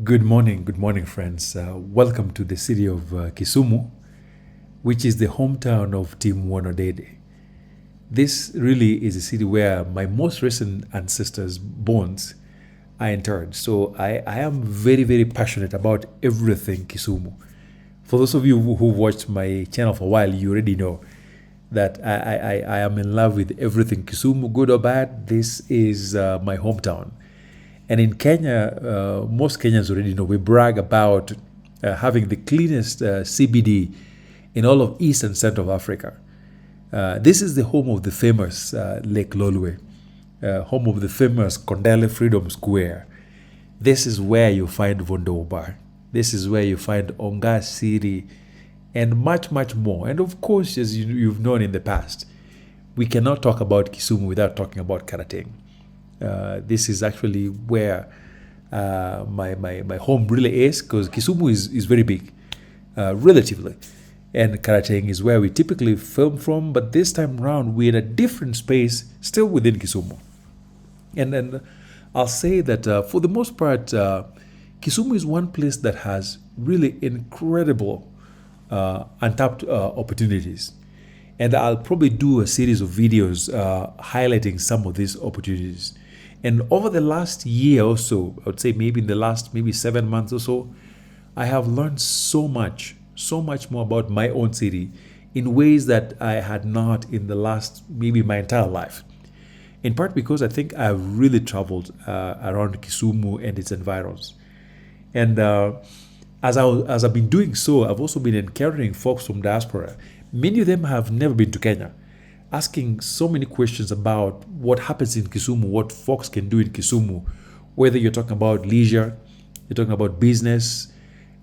Good morning, friends. Welcome to the city of Kisumu, which is the hometown of Team Wanodede. This really is a city where my most recent ancestors' bones are interred. So I am very, very passionate about everything Kisumu. For those of you who watched my channel for a while, you already know that I am in love with everything Kisumu, good or bad. This is my hometown. And in Kenya, most Kenyans already know we brag about having the cleanest CBD in all of East and Central Africa. This is the home of the famous Lake Lolwe, home of the famous Kondele Freedom Square. This is where you find Vondo Bar. This is where you find Onga City and much, much more. And of course, as you've known in the past, we cannot talk about Kisumu without talking about Karateng. This is actually where my home really is, because Kisumu is very big, relatively. And Karateng is where we typically film from, but this time around we're in a different space, still within Kisumu. And then I'll say that for the most part, Kisumu is one place that has really incredible untapped opportunities. And I'll probably do a series of videos highlighting some of these opportunities. And over the last year or so, I would say maybe in the last maybe 7 months or so, I have learned so much more about my own city in ways that I had not in the last maybe my entire life. In part because I think I've really traveled around Kisumu and its environs. And as I've been doing so, I've also been encountering folks from diaspora. Many of them have never been to Kenya, asking so many questions about what happens in Kisumu, what folks can do in Kisumu, whether you're talking about leisure, you're talking about business,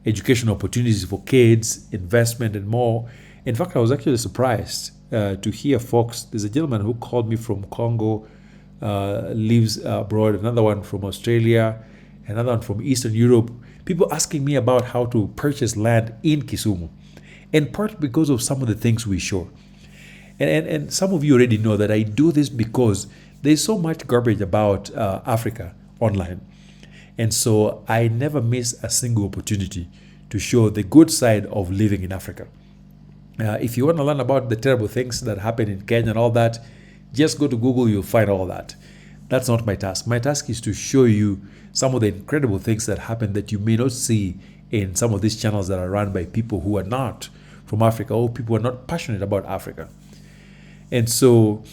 education opportunities for kids, investment, and more. In fact, I was actually surprised to hear folks. There's a gentleman who called me from Congo, lives abroad, another one from Australia, another one from Eastern Europe. People asking me about how to purchase land in Kisumu, in part because of some of the things we show. And some of you already know that I do this because there's so much garbage about Africa online. And so I never miss a single opportunity to show the good side of living in Africa. If you want to learn about the terrible things that happen in Kenya and all that, just go to Google, you'll find all that. That's not my task. My task is to show you some of the incredible things that happen that you may not see in some of these channels that are run by people who are not from Africa or people who are not passionate about Africa. And so,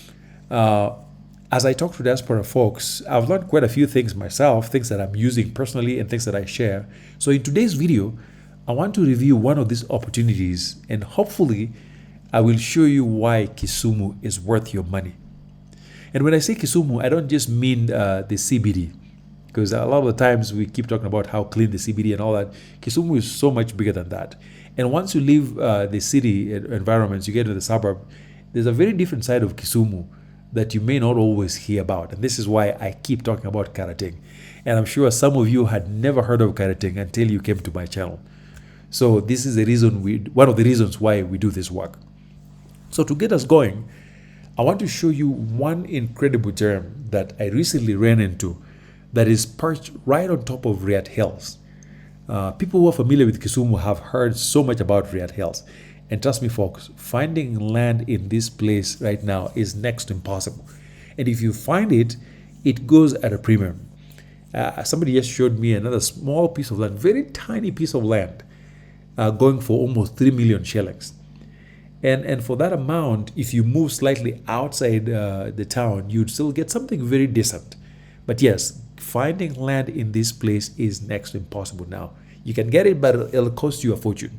as I talk to diaspora folks, I've learned quite a few things myself, things that I'm using personally and things that I share. So in today's video, I want to review one of these opportunities, and hopefully I will show you why Kisumu is worth your money. And when I say Kisumu, I don't just mean the CBD, because a lot of the times we keep talking about how clean the CBD and all that. Kisumu is so much bigger than that. And once you leave the city environments, you get into the suburb, there's a very different side of Kisumu that you may not always hear about. And this is why I keep talking about Karateng. And I'm sure some of you had never heard of Karateng until you came to my channel. So this is the reason one of the reasons why we do this work. So to get us going, I want to show you one incredible gem that I recently ran into that is perched right on top of Riat Hills. People who are familiar with Kisumu have heard so much about Riat Hills. And trust me, folks, finding land in this place right now is next to impossible. And if you find it, it goes at a premium. Somebody just showed me another small piece of land, very tiny piece of land, going for almost 3 million shillings. And for that amount, if you move slightly outside the town, you'd still get something very decent. But yes, finding land in this place is next to impossible now. You can get it, but it'll cost you a fortune.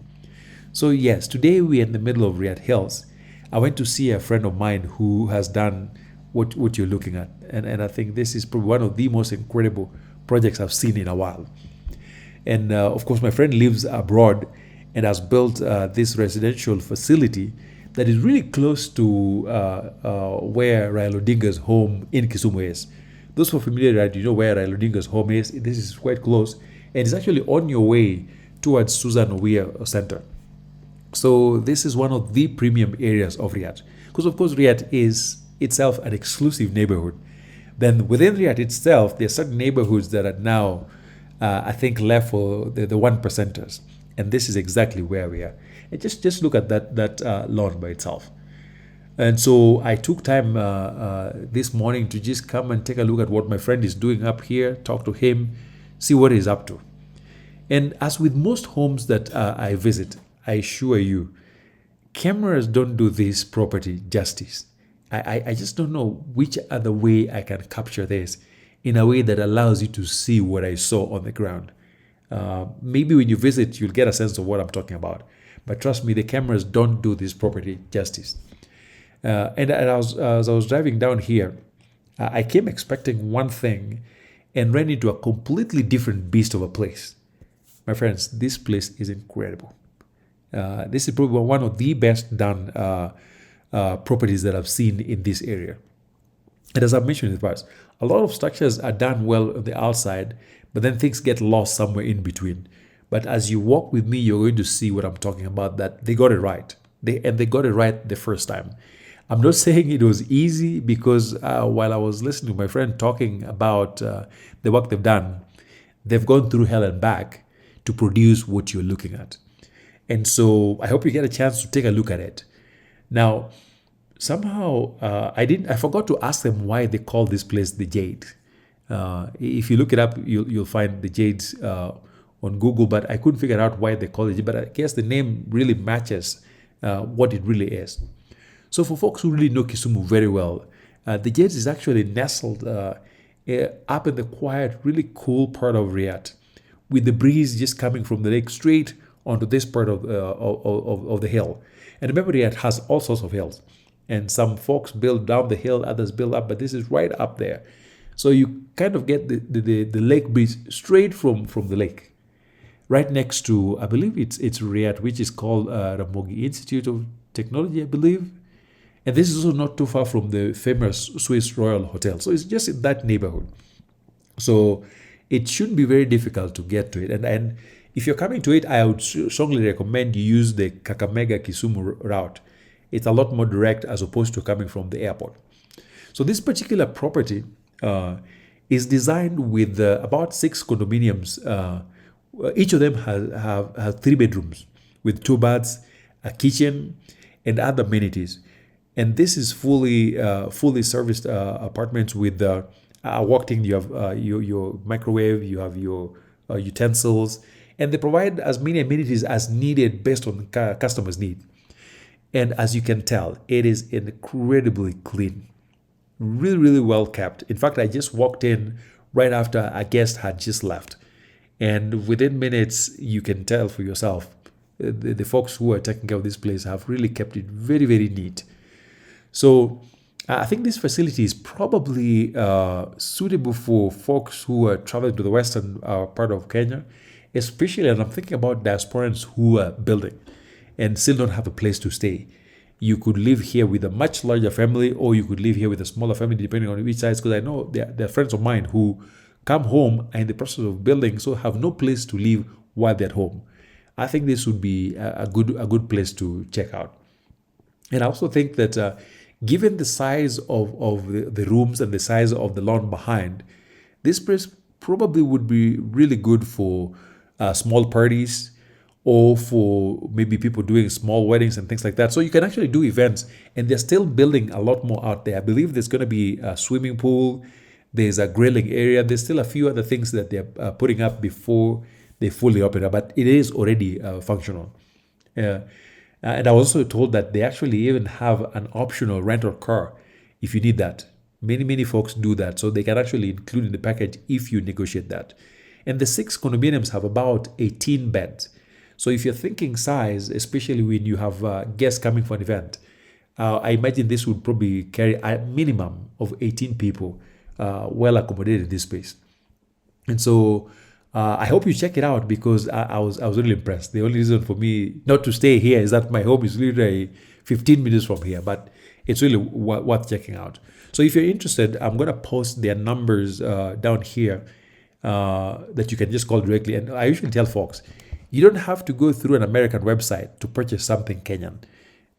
So yes, today we're in the middle of Riat Hills. I went to see a friend of mine who has done what you're looking at. And I think this is probably one of the most incredible projects I've seen in a while. And of course, my friend lives abroad and has built this residential facility that is really close to where Raila Odinga's home in Kisumu is. Those who are familiar, right, you know where Raila Odinga's home is. This is quite close. And it's actually on your way towards Susan Owia Center. So this is one of the premium areas of Riat. Because of course Riat is itself an exclusive neighborhood. Then within Riat itself, there are certain neighborhoods that are now I think left for the one percenters. And this is exactly where we are. And just look at that lawn by itself. And so I took time this morning to just come and take a look at what my friend is doing up here, talk to him, see what he's up to. And as with most homes that I visit, I assure you, cameras don't do this property justice. I just don't know which other way I can capture this in a way that allows you to see what I saw on the ground. Maybe when you visit, you'll get a sense of what I'm talking about. But trust me, the cameras don't do this property justice. And as I was driving down here, I came expecting one thing and ran into a completely different beast of a place. My friends, this place is incredible. This is probably one of the best done properties that I've seen in this area. And as I've mentioned in the past, a lot of structures are done well on the outside, but then things get lost somewhere in between. But as you walk with me, you're going to see what I'm talking about, that they got it right. They got it right the first time. I'm not saying it was easy, because while I was listening to my friend talking about the work they've done, they've gone through hell and back to produce what you're looking at. And so I hope you get a chance to take a look at it. Now, somehow I forgot to ask them why they call this place the Jade. If you look it up, you'll find the Jades on Google, but I couldn't figure out why they call it. But I guess the name really matches what it really is. So for folks who really know Kisumu very well, the Jades is actually nestled up in the quiet, really cool part of Riat, with the breeze just coming from the lake straight onto this part of the hill. And remember, Riat has all sorts of hills. And some folks build down the hill, others build up, but this is right up there. So you kind of get the lake breeze straight from the lake. Right next to, I believe it's Riat, which is called Ramogi Institute of Technology, I believe. And this is also not too far from the famous Swiss Royal Hotel. So it's just in that neighborhood. So it shouldn't be very difficult to get to it. And if you're coming to it, I would strongly recommend you use the Kakamega Kisumu route. It's a lot more direct as opposed to coming from the airport. So this particular property is designed with about 6 condominiums. Each of them have 3 bedrooms with 2 baths, a kitchen, and other amenities. And this is fully serviced apartments with walked in. You have your microwave, you have your utensils, and they provide as many amenities as needed based on customers' need. And as you can tell, it is incredibly clean, really, really well kept. In fact, I just walked in right after a guest had just left, and within minutes, you can tell for yourself, the folks who are taking care of this place have really kept it very, very neat. So I think this facility is probably suitable for folks who are traveling to the western part of Kenya, especially, and I'm thinking about diasporans who are building and still don't have a place to stay. You could live here with a much larger family, or you could live here with a smaller family, depending on which size, because I know there are friends of mine who come home and in the process of building, so have no place to live while they're at home. I think this would be a good place to check out. And I also think that given the size of the rooms and the size of the lawn behind, this place probably would be really good for small parties, or for maybe people doing small weddings and things like that. So you can actually do events, and they're still building a lot more out there. I believe there's going to be a swimming pool, there's a grilling area, there's still a few other things that they're putting up before they fully open up, but it is already functional. And I was also told that they actually even have an optional rental car if you need that. Many folks do that, so they can actually include in the package if you negotiate that. And the 6 condominiums have about 18 beds. So if you're thinking size, especially when you have guests coming for an event, I imagine this would probably carry a minimum of 18 people well accommodated in this space. And so I hope you check it out, because I was really impressed. The only reason for me not to stay here is that my home is literally 15 minutes from here, but it's really worth checking out. So if you're interested, I'm going to post their numbers down here that you can just call directly. And I usually tell folks, you don't have to go through an American website to purchase something Kenyan.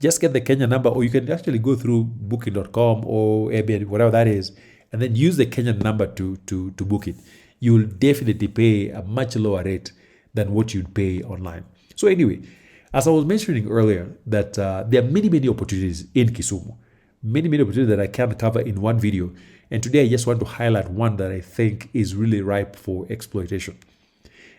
Just get the Kenyan number, or you can actually go through booking.com or Airbnb, whatever that is, and then use the Kenyan number to book it. you'll definitely pay a much lower rate than what you'd pay online. So anyway, as I was mentioning earlier, that there are many opportunities in Kisumu, many opportunities that I can't cover in one video. And today I just want to highlight one that I think is really ripe for exploitation.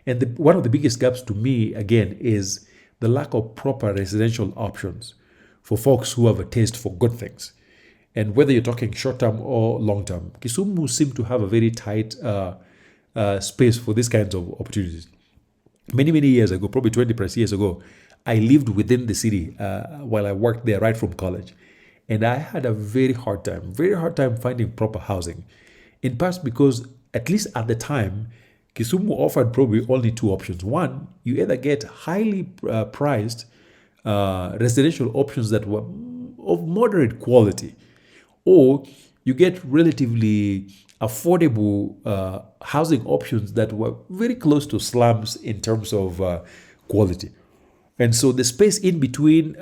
And one of the biggest gaps to me, again, is the lack of proper residential options for folks who have a taste for good things. And whether you're talking short term or long term, Kisumu seems to have a very tight space for these kinds of opportunities. Many years ago, probably 20 plus years ago, I lived within the city while I worked there right from college. And I had a very hard time finding proper housing. In part because, at least at the time, Kisumu offered probably only two options. One, you either get highly priced residential options that were of moderate quality, or you get relatively affordable housing options that were very close to slums in terms of quality. And so the space in between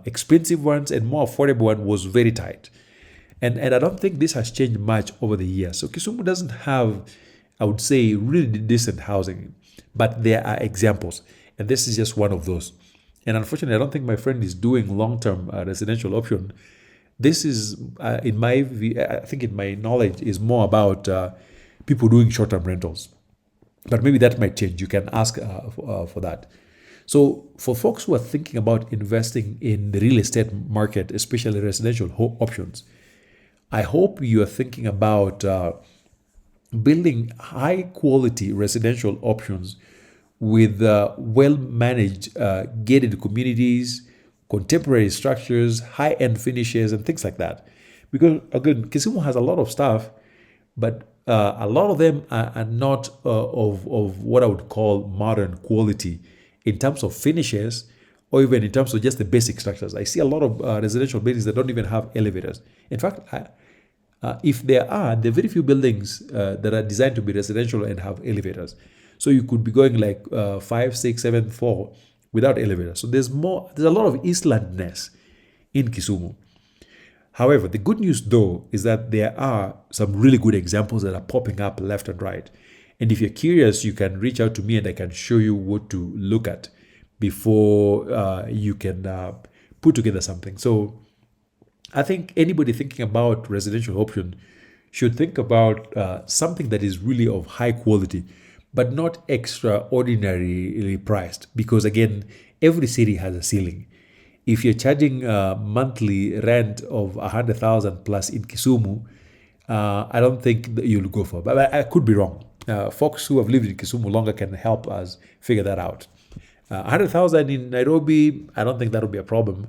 expensive ones and more affordable one was very tight. And I don't think this has changed much over the years. So Kisumu doesn't have, I would say, really decent housing, but there are examples. And this is just one of those. And unfortunately, I don't think my friend is doing long-term residential option. This is, in my view, I think in my knowledge, is more about people doing short-term rentals. But maybe that might change. You can ask for that. So for folks who are thinking about investing in the real estate market, especially residential options, I hope you are thinking about building high-quality residential options with well-managed gated communities, contemporary structures, high-end finishes, and things like that. Because, again, Kisumu has a lot of stuff, but a lot of them are not of what I would call modern quality in terms of finishes or even in terms of just the basic structures. I see a lot of residential buildings that don't even have elevators. In fact, if there are very few buildings that are designed to be residential and have elevators. So you could be going like 5, 6, 7 floor without elevators. So there's a lot of Eastlandness in Kisumu. However, the good news though is that there are some really good examples that are popping up left and right. And if you're curious, you can reach out to me and I can show you what to look at before you can put together something. So I think anybody thinking about residential option should think about something that is really of high quality, but not extraordinarily priced. Because again, every city has a ceiling. If you're charging monthly rent of 100,000 plus in Kisumu, I don't think that you'll go for it. But I could be wrong. Folks who have lived in Kisumu longer can help us figure that out. 100,000 in Nairobi, I don't think that'll be a problem.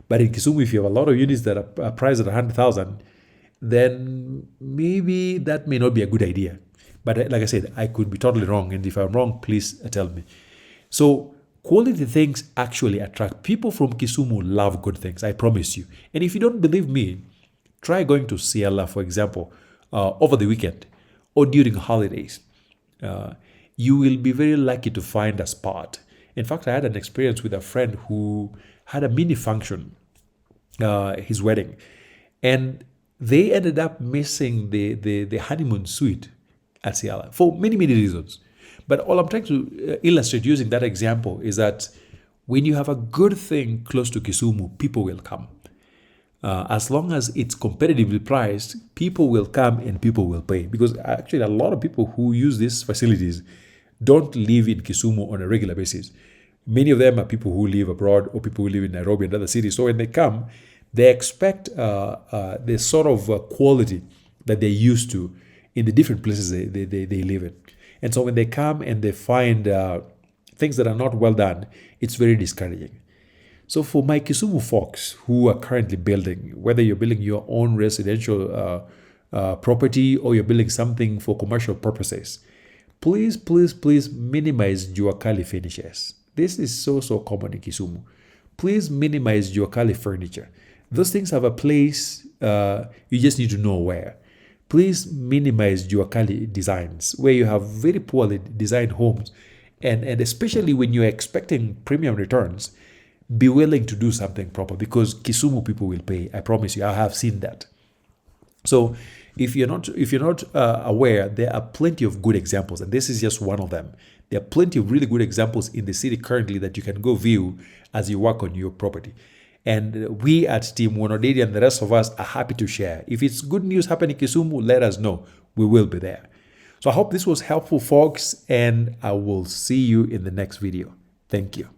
But in Kisumu, if you have a lot of units that are priced at 100,000, then maybe that may not be a good idea. But like I said, I could be totally wrong. And if I'm wrong, please tell me. So quality things actually attract people from Kisumu. Love good things, I promise you. And if you don't believe me, try going to Ciela, for example, over the weekend or during holidays. You will be very lucky to find a spot. In fact, I had an experience with a friend who had a mini function, his wedding, and they ended up missing the honeymoon suite at Ciela for many reasons. But all I'm trying to illustrate using that example is that when you have a good thing close to Kisumu, people will come. As long as it's competitively priced, people will come and people will pay. Because actually, a lot of people who use these facilities don't live in Kisumu on a regular basis. Many of them are people who live abroad or people who live in Nairobi and other cities. So when they come, they expect the sort of quality that they're used to in the different places they live in. And so when they come and they find things that are not well done, it's very discouraging. So for my Kisumu folks who are currently building, whether you're building your own residential property or you're building something for commercial purposes, please minimize Juakali finishes. This is so common in Kisumu. Please minimize Juakali furniture. Those things have a place, you just need to know where. Please minimize Juakali designs, where you have very poorly designed homes. And especially when you're expecting premium returns, be willing to do something proper because Kisumu people will pay. I promise you, I have seen that. So If you're not aware, there are plenty of good examples, and this is just one of them. There are plenty of really good examples in the city currently that you can go view as you work on your property. And we at Team Wonodedi and the rest of us are happy to share. If it's good news happening in Kisumu, let us know. We will be there. So I hope this was helpful, folks, and I will see you in the next video. Thank you.